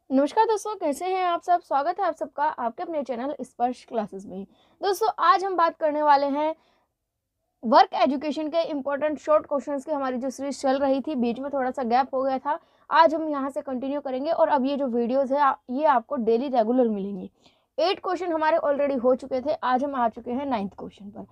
नमस्कार दोस्तों, कैसे हैं आप सब। स्वागत है आप सबका आपके अपने चैनल स्पर्श क्लासेस में। दोस्तों, आज हम बात करने वाले हैं वर्क एजुकेशन के इम्पोर्टेंट शॉर्ट क्वेश्चंस की। हमारी जो सीरीज चल रही थी, बीच में थोड़ा सा गैप हो गया था। आज हम यहां से कंटिन्यू करेंगे और अब ये जो वीडियोस है ये आपको डेली रेगुलर मिलेंगी। 8 क्वेश्चन हमारे ऑलरेडी हो चुके थे, आज हम आ चुके हैं 9th क्वेश्चन पर।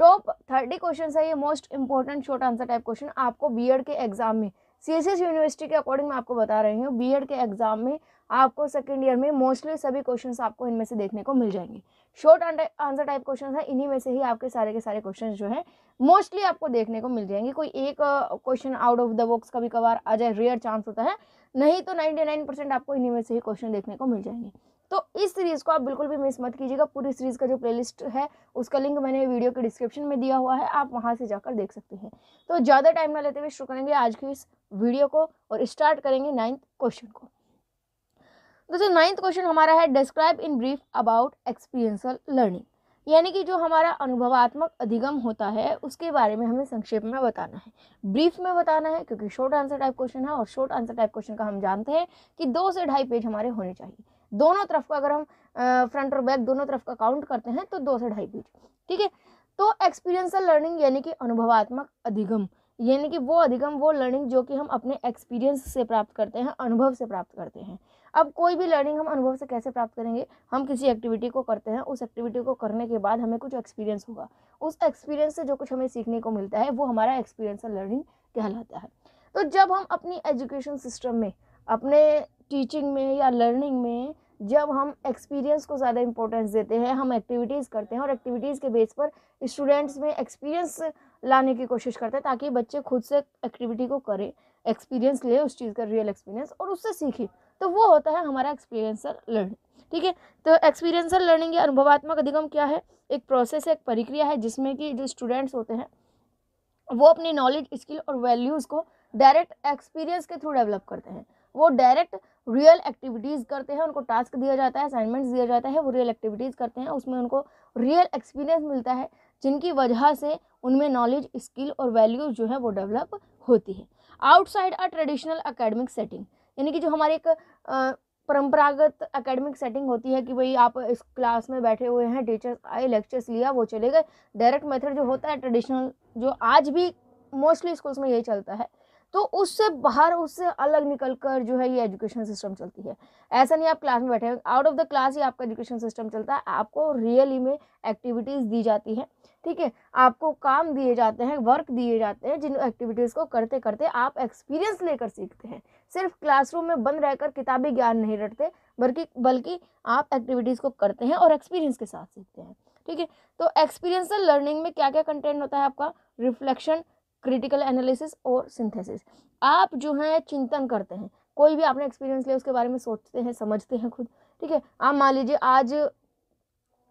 टॉप 30 क्वेश्चन है ये, most important short answer type question आपको बीएड के एग्जाम में, सीएसएस यूनिवर्सिटी के अकॉर्डिंग मैं आपको बता रही हूँ, बीएड के एग्जाम में आपको सेकंड ईयर में मोस्टली सभी क्वेश्चंस आपको इनमें से देखने को मिल जाएंगे। शॉर्ट आंसर टाइप क्वेश्चन है, इन्हीं में से ही आपके सारे के सारे क्वेश्चन जो है मोस्टली आपको देखने को मिल जाएंगे। कोई एक question out of the box कभी कभार आ जाए, रेयर चांस होता है, नहीं तो 99% आपको इन्हीं में से ही क्वेश्चन देखने को मिल जाएंगे। तो इस सीरीज को आप बिल्कुल भी मिस मत कीजिएगा। पूरी सीरीज का जो प्लेलिस्ट है उसका लिंक मैंने वीडियो के डिस्क्रिप्शन में दिया हुआ है, आप वहां से जाकर देख सकते हैं। तो ज़्यादा टाइम ना लेते हुए शुरू करेंगे आज की इस वीडियो को और स्टार्ट करेंगे 9th क्वेश्चन को। दोस्तों, 9th क्वेश्चन हमारा है, describe in brief about experiential learning, यानी कि जो हमारा अनुभवात्मक अधिगम होता है उसके बारे में हमें संक्षेप में बताना है, ब्रीफ में बताना है, क्योंकि शॉर्ट आंसर टाइप क्वेश्चन है और शॉर्ट आंसर टाइप क्वेश्चन का हम जानते हैं कि 2 से 2.5 पेज हमारे होने चाहिए। दोनों तरफ का अगर हम फ्रंट और बैक दोनों तरफ का काउंट करते हैं तो 2 से 2.5 पेज। ठीक है, तो एक्सपीरियंशियल लर्निंग यानी कि अनुभवात्मक अधिगम, यानी कि वो अधिगम, वो लर्निंग जो कि हम अपने एक्सपीरियंस से प्राप्त करते हैं, अनुभव से प्राप्त करते हैं। अब कोई भी लर्निंग हम अनुभव से कैसे प्राप्त करेंगे, हम किसी एक्टिविटी को करते हैं, उस एक्टिविटी को करने के बाद हमें कुछ एक्सपीरियंस होगा, उस एक्सपीरियंस से जो कुछ हमें सीखने को मिलता है वो हमारा एक्सपीरियंशियल लर्निंग कहलाता है। तो जब हम अपनी एजुकेशन सिस्टम में, अपने टीचिंग में या लर्निंग में जब हम एक्सपीरियंस को ज़्यादा इंपॉर्टेंस देते हैं, हम एक्टिविटीज़ करते हैं और एक्टिविटीज़ के बेस पर स्टूडेंट्स में एक्सपीरियंस लाने की कोशिश करते हैं ताकि बच्चे खुद से एक्टिविटी को करें, एक्सपीरियंस ले उस चीज़ का, रियल एक्सपीरियंस, और उससे सीखें, तो वो होता है हमारा एक्सपीरियंशियल लर्निंग। ठीक है, तो एक्सपीरियंशियल लर्निंग या अनुभवात्मक अधिगम क्या है? एक प्रोसेस है, एक प्रक्रिया है जिसमें कि जो स्टूडेंट्स होते हैं वो अपनी नॉलेज, स्किल और वैल्यूज़ को डायरेक्ट एक्सपीरियंस के थ्रू डेवलप करते हैं। वो डायरेक्ट रियल एक्टिविटीज़ करते हैं, उनको टास्क दिया जाता है, असाइनमेंट्स दिया जाता है, वो रियल एक्टिविटीज़ करते हैं, उसमें उनको रियल एक्सपीरियंस मिलता है जिनकी वजह से उनमें नॉलेज, स्किल और वैल्यूज़ जो है वो डेवलप होती है। Outside a traditional academic setting, यानी कि जो हमारी एक परंपरागत एकेडमिक सेटिंग होती है कि भाई आप इस क्लास में बैठे हुए हैं, टीचर्स आए, लेक्चर्स लिया, वो चले गए, डायरेक्ट मेथड जो होता है ट्रेडिशनल, जो आज भी मोस्टली स्कूल्स में यही चलता है, तो उससे बाहर, उससे अलग निकल कर जो है ये एजुकेशन सिस्टम चलती है। ऐसा नहीं आप क्लास में बैठे, आउट ऑफ द क्लास ही आपका एजुकेशन सिस्टम चलता है। आपको रियली में एक्टिविटीज़ दी जाती है, ठीक है, आपको काम दिए जाते हैं, वर्क दिए जाते हैं, जिन एक्टिविटीज़ को करते करते आप एक्सपीरियंस लेकर सीखते हैं। सिर्फ क्लासरूम में बंद रहकर किताबी ज्ञान नहीं रटते, बल्कि आप एक्टिविटीज़ को करते हैं और एक्सपीरियंस के साथ सीखते हैं। ठीक है, तो एक्सपीरियंशियल लर्निंग में क्या क्या कंटेंट होता है आपका? रिफ्लेक्शन, क्रिटिकल एनालिसिस और सिंथेसिस। आप जो है चिंतन करते हैं, कोई भी आपने एक्सपीरियंस लिया उसके बारे में सोचते हैं, समझते हैं खुद। ठीक है, आप मान लीजिए आज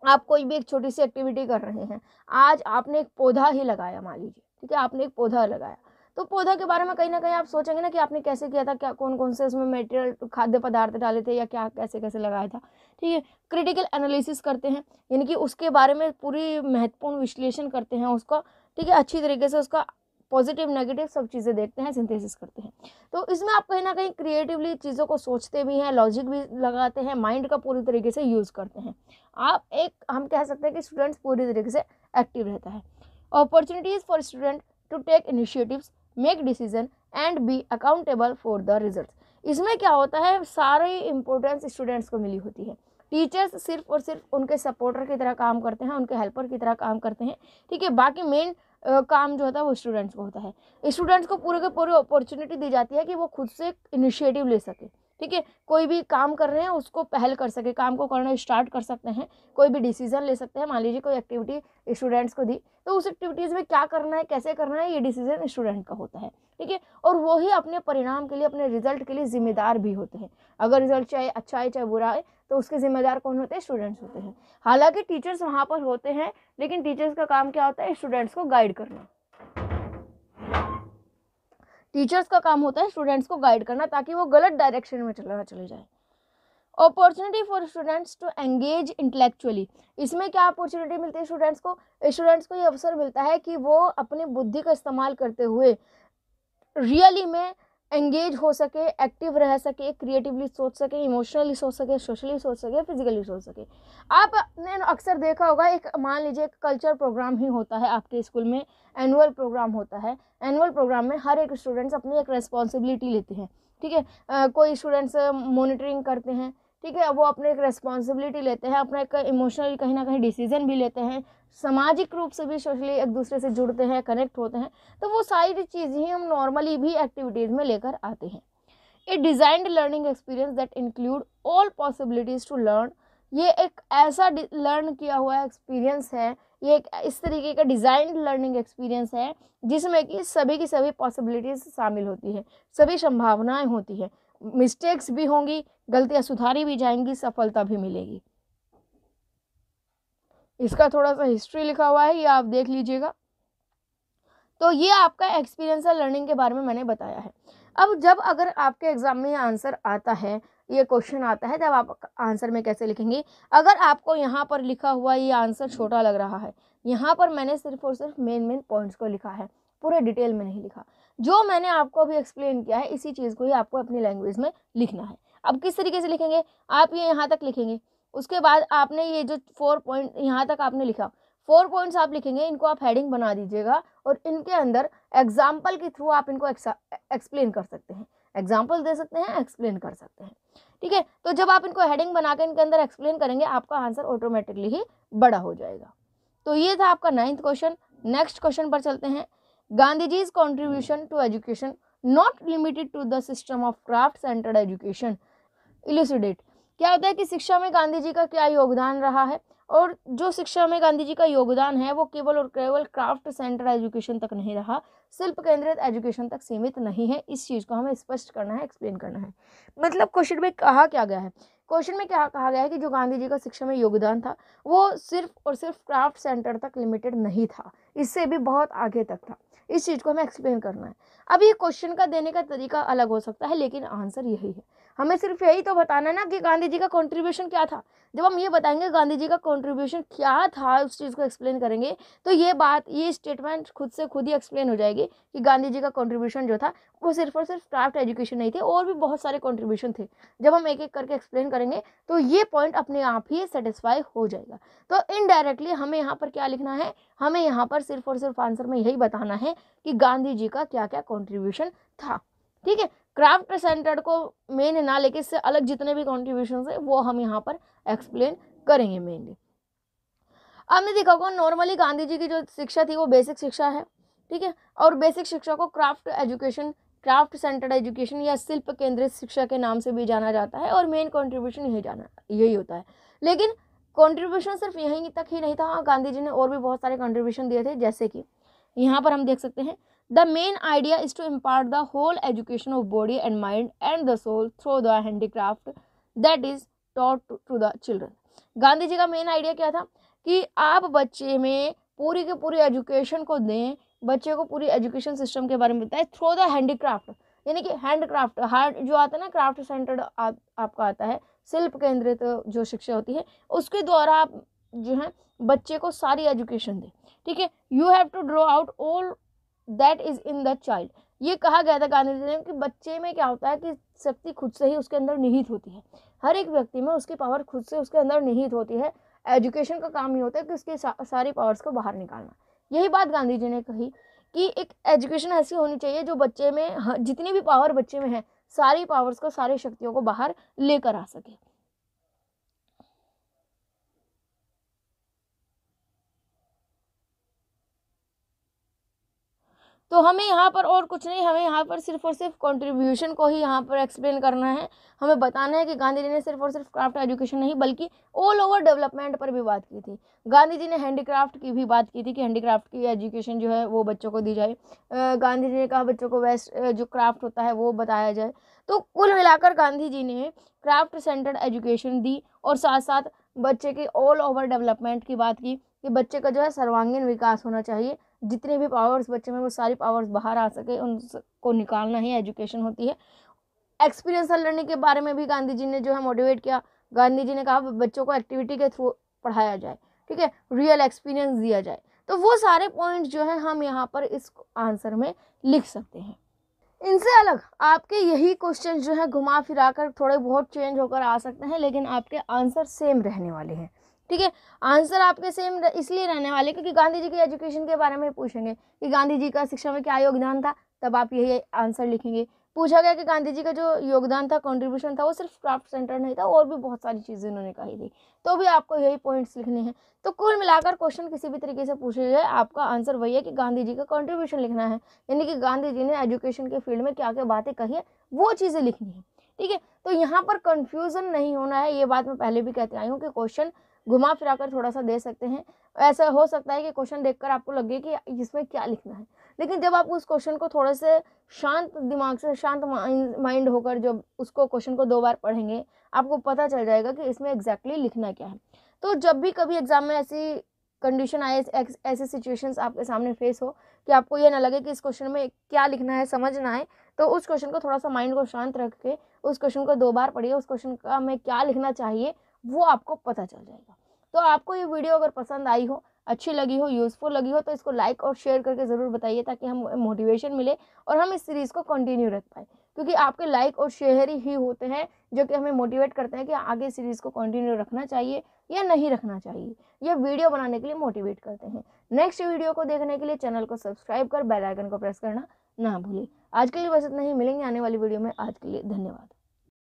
आप कोई भी एक छोटी सी एक्टिविटी कर रहे हैं, आज आपने एक पौधा ही लगाया, मान लीजिए, ठीक है, आपने एक पौधा लगाया, तो पौधा के बारे में कहीं ना कहीं आप सोचेंगे ना कि आपने कैसे किया था, क्या कौन कौन से उसमें मटेरियल, खाद्य पदार्थ डाले थे, या क्या कैसे कैसे लगाया था। ठीक है, क्रिटिकल एनालिसिस करते हैं, यानी कि उसके बारे में पूरी महत्वपूर्ण विश्लेषण करते हैं उसका, ठीक है, अच्छी तरीके से उसका पॉजिटिव नेगेटिव सब चीज़ें देखते हैं, सिंथेसिस करते हैं। तो इसमें आप कहीं ना कहीं क्रिएटिवली चीज़ों को सोचते भी हैं, लॉजिक भी लगाते हैं, माइंड का पूरी तरीके से यूज़ करते हैं। आप एक, हम कह सकते हैं कि स्टूडेंट्स पूरी तरीके से एक्टिव रहता है। Opportunities for student to take initiatives, make decision and be accountable for the result. इसमें क्या होता है, सारी इंपॉर्टेंस स्टूडेंट्स को मिली होती है। टीचर्स सिर्फ और सिर्फ उनके सपोर्टर की तरह काम करते हैं, उनके हेल्पर की तरह काम करते हैं। ठीक है, बाकी मेन काम जो होता है वो स्टूडेंट्स को होता है। स्टूडेंट्स को पूरे के पूरे अपॉर्चुनिटी दी जाती है कि वो खुद से इनिशिएटिव ले सके। ठीक है, कोई भी काम कर रहे हैं उसको पहल कर सके, काम को करना स्टार्ट कर सकते हैं, कोई भी डिसीजन ले सकते हैं। मान लीजिए कोई एक्टिविटी स्टूडेंट्स को दी, तो उस एक्टिविटीज़ में क्या करना है, कैसे करना है, ये डिसीजन स्टूडेंट का होता है। ठीक है, और वो ही अपने परिणाम के लिए, अपने रिजल्ट के लिए जिम्मेदार भी होते हैं। अगर रिजल्ट चाहे अच्छा आए चाहे बुरा आए, तो उसके जिम्मेदार कौन होते हैं? स्टूडेंट्स होते हैं। हालांकि टीचर्स वहाँ पर होते हैं, लेकिन टीचर्स का काम क्या होता है? स्टूडेंट्स को गाइड करना। टीचर्स का काम होता है स्टूडेंट्स को गाइड करना ताकि वो गलत डायरेक्शन में चले जाए। Opportunity for students to engage intellectually, इसमें क्या अपॉर्चुनिटी मिलती है स्टूडेंट्स को? स्टूडेंट्स को ये अवसर मिलता है कि वो अपनी बुद्धि का इस्तेमाल करते हुए रियली में एंगेज हो सके, एक्टिव रह सके, क्रिएटिवली सोच सके, इमोशनली सोच सके, सोशली सोच सके, फिजिकली सोच सके। आपने अक्सर देखा होगा, एक मान लीजिए एक कल्चर प्रोग्राम ही होता है आपके स्कूल में, एनुअल प्रोग्राम होता है। एनुअल प्रोग्राम में हर एक स्टूडेंट्स अपनी एक रेस्पॉन्सिबिलिटी लेते हैं, ठीक है। कोई स्टूडेंट्स मॉनिटरिंग करते हैं, ठीक है, वो अपने एक रेस्पॉन्सिबिलिटी लेते हैं, अपना एक इमोशनली कहीं ना कहीं डिसीजन भी लेते हैं, सामाजिक रूप से भी सोशली एक दूसरे से जुड़ते हैं, कनेक्ट होते हैं। तो वो सारी चीज़ें ही हम नॉर्मली भी एक्टिविटीज़ में लेकर आते हैं। A designed learning experience that include all possibilities to learn, ये एक ऐसा लर्न किया हुआ एक्सपीरियंस है, ये एक इस तरीके का डिज़ाइंड लर्निंग एक्सपीरियंस है जिसमें कि सभी की सभी पॉसिबिलिटीज़ शामिल होती है, सभी संभावनाएं होती है, मिस्टेक्स भी होंगी, गलतियां सुधारी भी जाएंगी, सफलता भी मिलेगी। इसका थोड़ा सा हिस्ट्री लिखा हुआ है, ये आप देख लीजिएगा। तो ये आपका एक्सपीरियंशियल लर्निंग के बारे में मैंने बताया है। अब जब अगर आपके एग्जाम में ये आंसर आता है, ये क्वेश्चन आता है, तब आप आंसर में कैसे लिखेंगे? अगर आपको यहाँ पर लिखा हुआ ये आंसर छोटा लग रहा है, यहाँ पर मैंने सिर्फ और सिर्फ मेन पॉइंट्स को लिखा है, पूरे डिटेल में नहीं लिखा। जो मैंने आपको अभी एक्सप्लेन किया है, इसी चीज़ को ही आपको अपनी लैंग्वेज में लिखना है। अब किस तरीके से लिखेंगे? आप ये यहाँ तक लिखेंगे, उसके बाद आपने ये जो 4 पॉइंट यहाँ तक आपने लिखा, 4 पॉइंट्स आप लिखेंगे, इनको आप हेडिंग बना दीजिएगा और इनके अंदर एग्जाम्पल के थ्रू आप इनको एक्सप्लेन कर सकते हैं, एग्जाम्पल दे सकते हैं, एक्सप्लेन कर सकते हैं, ठीक है। तो जब आप इनको हेडिंग बना के इनके अंदर एक्सप्लेन करेंगे, आपका आंसर ऑटोमेटिकली ही बड़ा हो जाएगा। तो ये था आपका 9th क्वेश्चन। नेक्स्ट क्वेश्चन पर चलते हैं। Gandhiji's contribution to education not limited to the system of craft centred education, elucidate. क्या होता है कि शिक्षा में गांधी जी का क्या योगदान रहा है, और जो शिक्षा में गांधी जी का योगदान है वो केवल और केवल क्राफ्ट सेंटर एजुकेशन तक नहीं रहा, शिल्प केंद्रित एजुकेशन तक सीमित नहीं है। इस चीज़ को हमें स्पष्ट करना है, एक्सप्लेन करना है। मतलब क्वेश्चन में कहा क्या गया है? क्वेश्चन में क्या कहा गया है कि जो गांधी जी का शिक्षा में योगदान था वो सिर्फ और सिर्फ क्राफ्ट सेंटर तक लिमिटेड नहीं था, इससे भी बहुत आगे तक था। इस चीज़ को हमें एक्सप्लेन करना है। अब ये क्वेश्चन का देने का तरीका अलग हो सकता है, लेकिन आंसर यही है। हमें सिर्फ यही तो बताना है ना कि गांधी जी का कंट्रीब्यूशन क्या था। जब हम ये बताएंगे गांधी जी का कंट्रीब्यूशन क्या था, उस चीज़ को एक्सप्लेन करेंगे, तो ये बात, ये स्टेटमेंट खुद से खुद ही एक्सप्लेन हो जाएगी कि गांधी जी का कंट्रीब्यूशन जो था वो सिर्फ और सिर्फ क्राफ्ट एजुकेशन नहीं थे, और भी बहुत सारे कंट्रीब्यूशन थे। जब हम एक एक करके एक्सप्लेन करेंगे तो ये पॉइंट अपने आप ही सेटिस्फाई हो जाएगा। तो इनडायरेक्टली हमें यहाँ पर क्या लिखना है? हमें यहाँ पर सिर्फ और सिर्फ आंसर में यही बताना है कि गांधी जी का क्या क्या कंट्रीब्यूशन था, ठीक है। क्राफ्ट सेंटर्ड को मेन ना लेके इससे अलग जितने भी कॉन्ट्रीब्यूशन है वो हम यहाँ पर एक्सप्लेन करेंगे मेनली। आपने देखा होगा नॉर्मली गांधी जी की जो शिक्षा थी वो बेसिक शिक्षा है, ठीक है, और बेसिक शिक्षा को craft education, craft centred education या शिल्प केंद्रित शिक्षा के नाम से भी जाना जाता है, और मेन कंट्रीब्यूशन यही होता है। लेकिन कंट्रीब्यूशन सिर्फ यहीं तक ही नहीं था, गांधी जी ने और भी बहुत सारे कंट्रीब्यूशन दिए थे, जैसे कि यहाँ पर हम देख सकते हैं, the main idea is to impart the whole education of body and mind and the soul through the handicraft that is taught to the children. Gandhi ji का मेन आइडिया क्या था कि आप बच्चे में पूरी की पूरी एजुकेशन को दें, बच्चे को पूरी एजुकेशन सिस्टम के बारे में बताएं थ्रू द हैंडीक्राफ्ट, यानी कि हैंडक्राफ्ट, हार्ड जो आता है ना, क्राफ्ट सेंटर्ड आपका आता है, शिल्प केंद्रित जो शिक्षा होती है, उसके द्वारा आप जो है बच्चे को सारी एजुकेशन दें, ठीक है। You have to draw out all that is in the child. ये कहा गया था गांधी जी ने कि बच्चे में क्या होता है कि शक्ति खुद से ही उसके अंदर निहित होती है, हर एक व्यक्ति में उसकी पावर खुद से उसके अंदर निहित होती है। एजुकेशन का काम ही होता है कि उसकी सारी पावर्स को बाहर निकालना। यही बात गांधी जी ने कही कि एक एजुकेशन ऐसी होनी चाहिए जो बच्चे में जितनी भी पावर बच्चे में है, सारी पावर्स को, सारी शक्तियों को बाहर लेकर आ सके। तो हमें यहाँ पर और कुछ नहीं, हमें यहाँ पर सिर्फ और सिर्फ कंट्रीब्यूशन को ही यहाँ पर एक्सप्लेन करना है। हमें बताना है कि गांधी जी ने सिर्फ और सिर्फ क्राफ्ट एजुकेशन नहीं बल्कि ऑल ओवर डेवलपमेंट पर भी बात की थी। गांधी जी ने हैंडीक्राफ्ट की भी बात की थी कि हैंडीक्राफ्ट की एजुकेशन जो है वो बच्चों को दी जाए। गांधी जी ने कहा बच्चों को वेस्ट जो क्राफ्ट होता है वो बताया जाए। तो कुल मिलाकर गांधी जी ने क्राफ्ट सेंटर्ड एजुकेशन दी, और साथ साथ बच्चे के ऑल ओवर डेवलपमेंट की बात की कि बच्चे का जो है सर्वांगीण विकास होना चाहिए, जितने भी पावर्स बच्चे में वो सारी पावर्स बाहर आ सके, उनको निकालना ही एजुकेशन होती है। एक्सपीरियंशियल लर्निंग के बारे में भी गांधी जी ने जो है मोटिवेट किया। गांधी जी ने कहा बच्चों को एक्टिविटी के थ्रू पढ़ाया जाए, ठीक है, रियल एक्सपीरियंस दिया जाए। तो वो सारे पॉइंट्स जो है हम यहाँ पर इस आंसर में लिख सकते हैं। इनसे अलग आपके यही क्वेश्चन जो है घुमा फिरा कर थोड़े बहुत चेंज होकर आ सकते हैं, लेकिन आपके आंसर सेम रहने वाले हैं। ठीक है, आंसर आपके सेम इसलिए रहने वाले क्योंकि गांधी जी की एजुकेशन के बारे में पूछेंगे कि गांधी जी का शिक्षा में क्या योगदान था, तब आप यही आंसर लिखेंगे। पूछा गया कि गांधी जी का जो योगदान था, कंट्रीब्यूशन था, वो सिर्फ क्राफ्ट सेंटर नहीं था, और भी बहुत सारी चीज़ें उन्होंने कही थी, तो भी आपको यही पॉइंट्स लिखने हैं। तो कुल मिलाकर क्वेश्चन किसी भी तरीके से पूछे जाए, आपका आंसर वही है कि गांधी जी का कंट्रीब्यूशन लिखना है, यानी कि गांधी जी ने एजुकेशन के फील्ड में क्या क्या बातें कही है वो चीज़ें लिखनी है। ठीक है, तो यहाँ पर कंफ्यूजन नहीं होना है, ये बात मैं पहले भी कहते आई हूँ कि क्वेश्चन घुमा फिरा कर थोड़ा सा दे सकते हैं। ऐसा हो सकता है कि क्वेश्चन देखकर आपको लगे कि इसमें क्या लिखना है, लेकिन जब आप उस क्वेश्चन को थोड़े से शांत दिमाग से, शांत माइंड होकर जब उसको क्वेश्चन को 2 बार पढ़ेंगे, आपको पता चल जाएगा कि इसमें एग्जैक्टली लिखना क्या है। तो जब भी कभी एग्जाम में ऐसी कंडीशन आए, ऐसे सिचुएशंस आपके सामने फेस हो कि आपको ये ना लगे कि इस क्वेश्चन में क्या लिखना है समझ ना आए, तो उस क्वेश्चन को थोड़ा सा माइंड को शांत रख के उस क्वेश्चन को 2 बार पढ़िए, उस क्वेश्चन का में क्या लिखना चाहिए वो आपको पता चल जाएगा। तो आपको ये वीडियो अगर पसंद आई हो, अच्छी लगी हो, यूज़फुल लगी हो, तो इसको लाइक और शेयर करके ज़रूर बताइए, ताकि हम मोटिवेशन मिले और हम इस सीरीज़ को कंटिन्यू रख पाए, क्योंकि आपके लाइक और शेयर ही होते हैं जो कि हमें मोटिवेट करते हैं कि आगे सीरीज़ को कंटिन्यू रखना चाहिए या नहीं रखना चाहिए। ये वीडियो बनाने के लिए मोटिवेट करते हैं। नेक्स्ट वीडियो को देखने के लिए चैनल को सब्सक्राइब कर बेल आइकन को प्रेस करना ना भूलें। आज के लिए बस इतना ही, मिलेंगे आने वाली वीडियो में। आज के लिए धन्यवाद।